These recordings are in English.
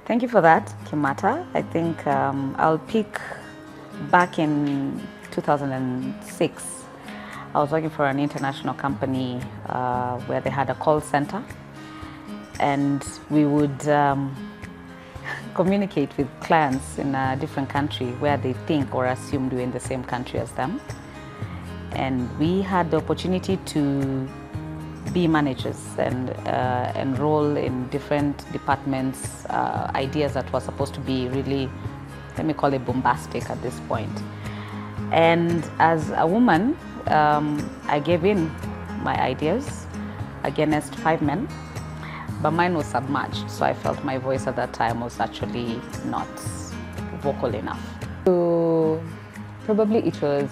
Thank you for that, Kimata. I think I'll pick back in 2006. I was working for an international company where they had a call center, and we would communicate with clients in a different country where they think or assumed we're in the same country as them. And we had the opportunity to be managers and enroll in different departments, ideas that were supposed to be really, let me call it bombastic at this point. And as a woman, I gave in my ideas against 5 men, but mine was submerged, so I felt my voice at that time was actually not vocal enough. So probably it was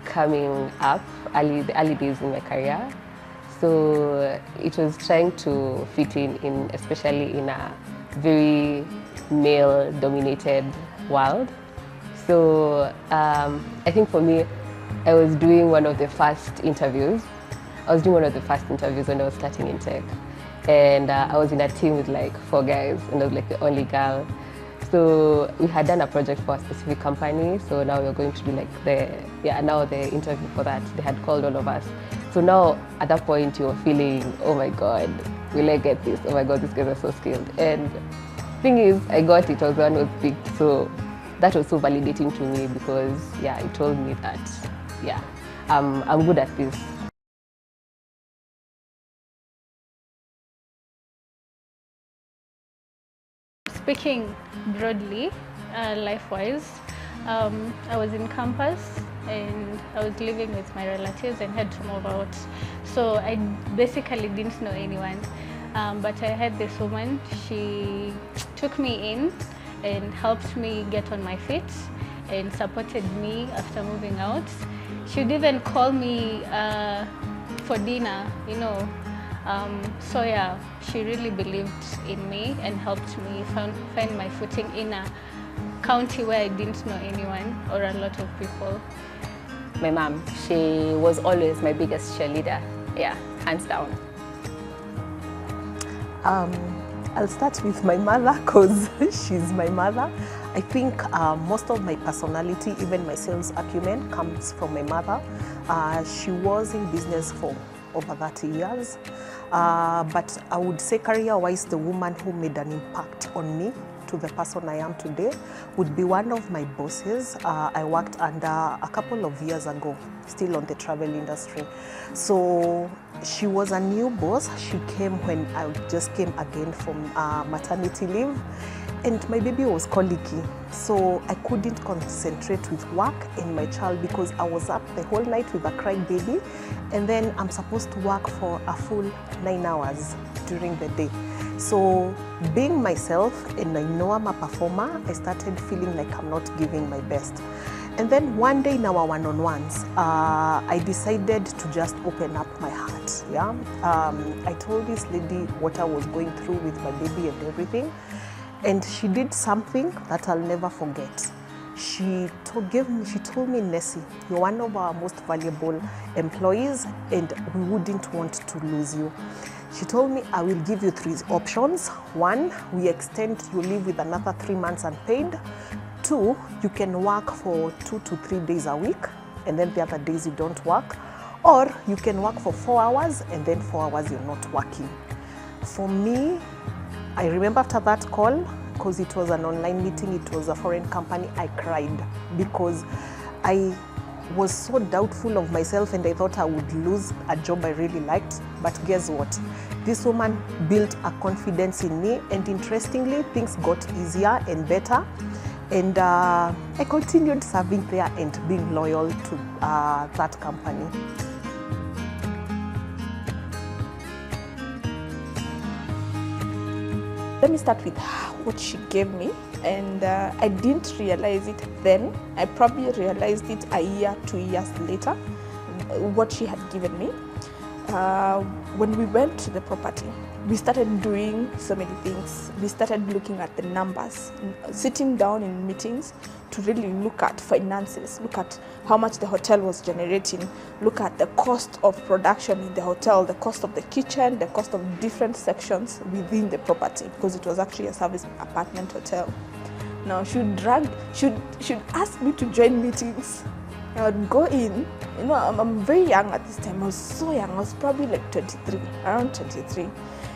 coming up, the early days in my career. So it was trying to fit in especially in a very male-dominated world. So I think for me, I was doing one of the first interviews. when I was starting in tech. And I was in a team with like 4 guys, and I was like the only girl. So we had done a project for a specific company. So now we were going to do like the interview for that. They had called all of us. So now at that point you're feeling, oh my God, will I get this? Oh my God, these guys are so skilled. And thing is, I got it, I was the one who was picked. So that was so validating to me because it told me that, I'm good at this. Speaking broadly, life-wise, I was in campus and I was living with my relatives and had to move out. So I basically didn't know anyone. But I had this woman, she took me in and helped me get on my feet and supported me after moving out. She would even call me for dinner, So she really believed in me and helped me find my footing in a county where I didn't know anyone or a lot of people. My mom, she was always my biggest cheerleader, hands down. I'll start with my mother because she's my mother. I think most of my personality, even my sales acumen, comes from my mother. She was in business for over 30 years. But I would say career-wise, the woman who made an impact on me to the person I am today would be one of my bosses. I worked under a couple of years ago, still on the travel industry. So she was a new boss. She came when I just came again from maternity leave. And my baby was colicky, so I couldn't concentrate with work and my child because I was up the whole night with a crying baby, and then I'm supposed to work for a full 9 hours during the day. So being myself, and I know I'm a performer, I started feeling like I'm not giving my best. And then one day in our one-on-ones, I decided to just open up my heart. I told this lady what I was going through with my baby and everything. And she did something that I'll never forget. She told me, Nessie, you're one of our most valuable employees and we wouldn't want to lose you. She told me, I will give you 3 options. 1, we extend your leave with another 3 months unpaid. 2, you can work for 2 to 3 days a week and then the other days you don't work. Or you can work for 4 hours and then 4 hours you're not working. For me, I remember after that call, because it was an online meeting, it was a foreign company, I cried because I was so doubtful of myself and I thought I would lose a job I really liked. But guess what? This woman built a confidence in me, and interestingly, things got easier and better. And I continued serving there and being loyal to that company. Let me start with what she gave me, and I didn't realize it then. I probably realized it a year, 2 years later, what she had given me. when we went to the property, we started doing so many things. We started looking at the numbers, sitting down in meetings to really look at finances, look at how much the hotel was generating, look at the cost of production in the hotel, the cost of the kitchen, the cost of different sections within the property, because it was actually a service apartment hotel. Now, should ask me to join meetings. I would go in, you know, I'm very young at this time. I was so young, I was probably like 23, around 23.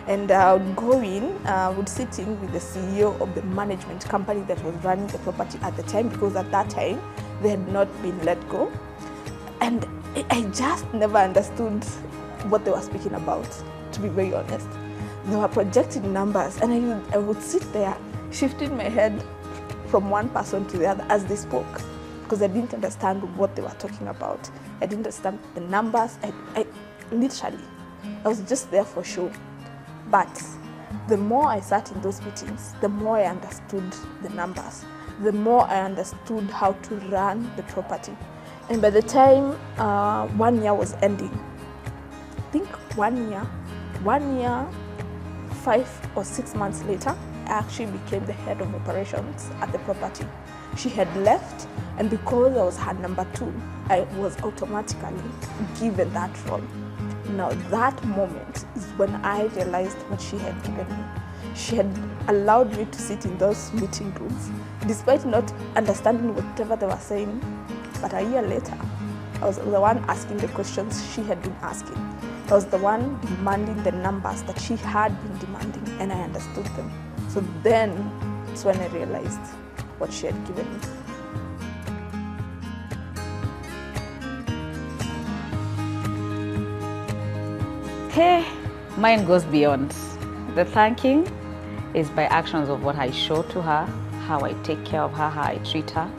And I would go in, would sit in with the CEO of the management company that was running the property at the time, because at that time, they had not been let go. And I just never understood what they were speaking about, to be very honest. They were projecting numbers, and I would sit there, shifting my head from one person to the other as they spoke, because I didn't understand what they were talking about. I didn't understand the numbers. I was just there for show. But the more I sat in those meetings, the more I understood the numbers, the more I understood how to run the property. And by the time 1 year was ending, I think 1 year, 5 or 6 months later, I actually became the head of operations at the property. She had left, and because I was her number 2, I was automatically given that role. Now that moment is when I realized what she had given me. She had allowed me to sit in those meeting rooms, despite not understanding whatever they were saying. But a year later, I was the one asking the questions she had been asking. I was the one demanding the numbers that she had been demanding, and I understood them. So then it's when I realized what she had given me. Hey, mine goes beyond. The thanking is by actions of what I show to her, how I take care of her, how I treat her.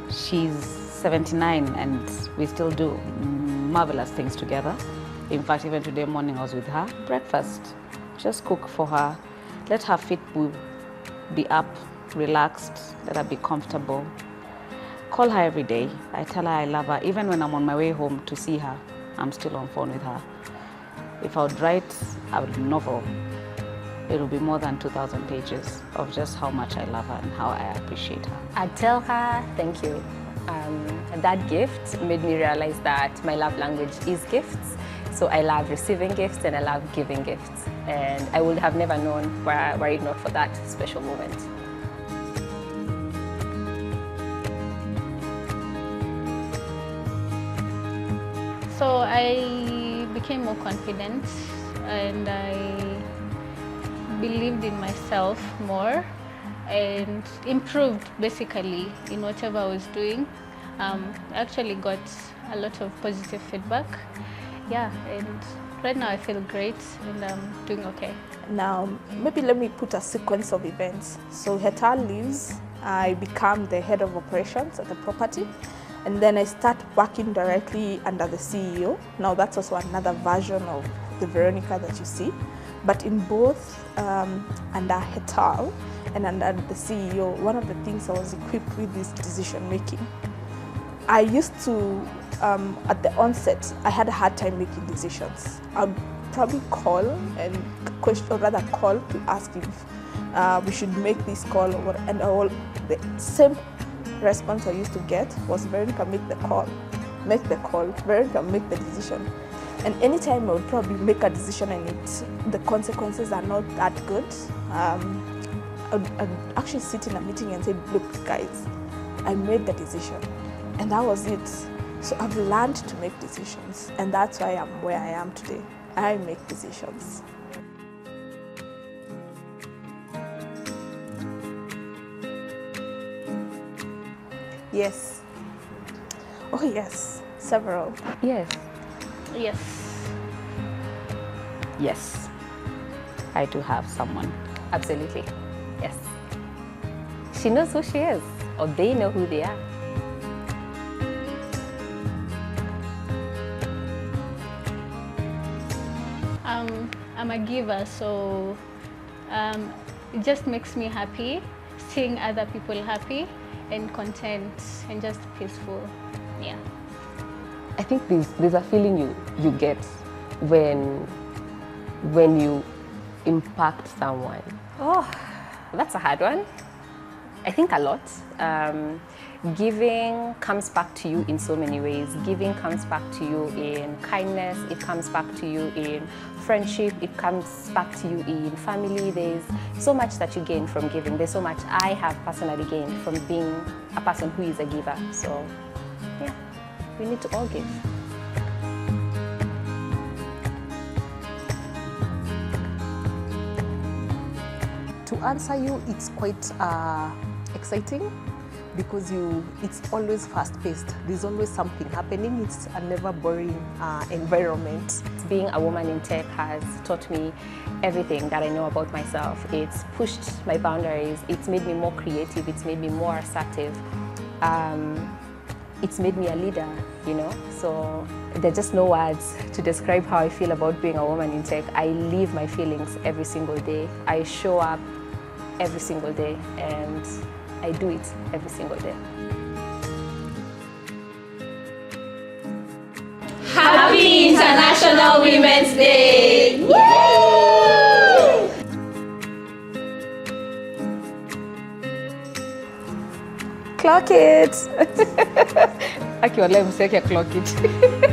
She's 79 and we still do marvelous things together. In fact, even today morning I was with her. Breakfast, just cook for her. Let her feet be up, relaxed, let her be comfortable. Call her every day. I tell her I love her. Even when I'm on my way home to see her, I'm still on phone with her. If I would write a novel, it will be more than 2,000 pages of just how much I love her and how I appreciate her. I tell her thank you. That gift made me realize that my love language is gifts. So I love receiving gifts and I love giving gifts. And I would have never known were it not for that special moment. So I became more confident and I believed in myself more and improved basically in whatever I was doing. I actually got a lot of positive feedback. Yeah, and right now I feel great and I'm doing okay. Now, maybe let me put a sequence of events. So Heta leaves, I become the head of operations at the property, and then I start working directly under the CEO. Now that's also another version of the Veronica that you see. But in both under Heta and under the CEO, one of the things I was equipped with is decision making. I used to, at the onset, I had a hard time making decisions. I'd probably call and question, or rather call to ask if we should make this call, or, and all the same response I used to get was, Veronica, make the call, Veronica, make the decision. And anytime I would probably make a decision and the consequences are not that good, I'd actually sit in a meeting and say, look guys, I made the decision. And that was it. So I've learned to make decisions, and that's why I'm where I am today. I make decisions. Yes. Oh yes, several. Yes. Yes. Yes, I do have someone. Absolutely. Yes. She knows who she is, or they know who they are. I'm a giver, so it just makes me happy seeing other people happy and content and just peaceful. Yeah. I think there's a feeling you get when you impact someone? Oh, that's a hard one. I think a lot. Giving comes back to you in so many ways. Giving comes back to you in kindness. It comes back to you in friendship. It comes back to you in family. There's so much that you gain from giving. There's so much I have personally gained from being a person who is a giver. So, yeah, we need to all give. To answer you, it's quite exciting because it's always fast-paced. There's always something happening. It's a never boring environment. Being a woman in tech has taught me everything that I know about myself. It's pushed my boundaries. It's made me more creative. It's made me more assertive. It's made me a leader, you know? So there are just no words to describe how I feel about being a woman in tech. I live my feelings every single day. I show up every single day, and I do it every single day. Happy International Women's Day! Yay! Clock it! Actually, let me say clock it.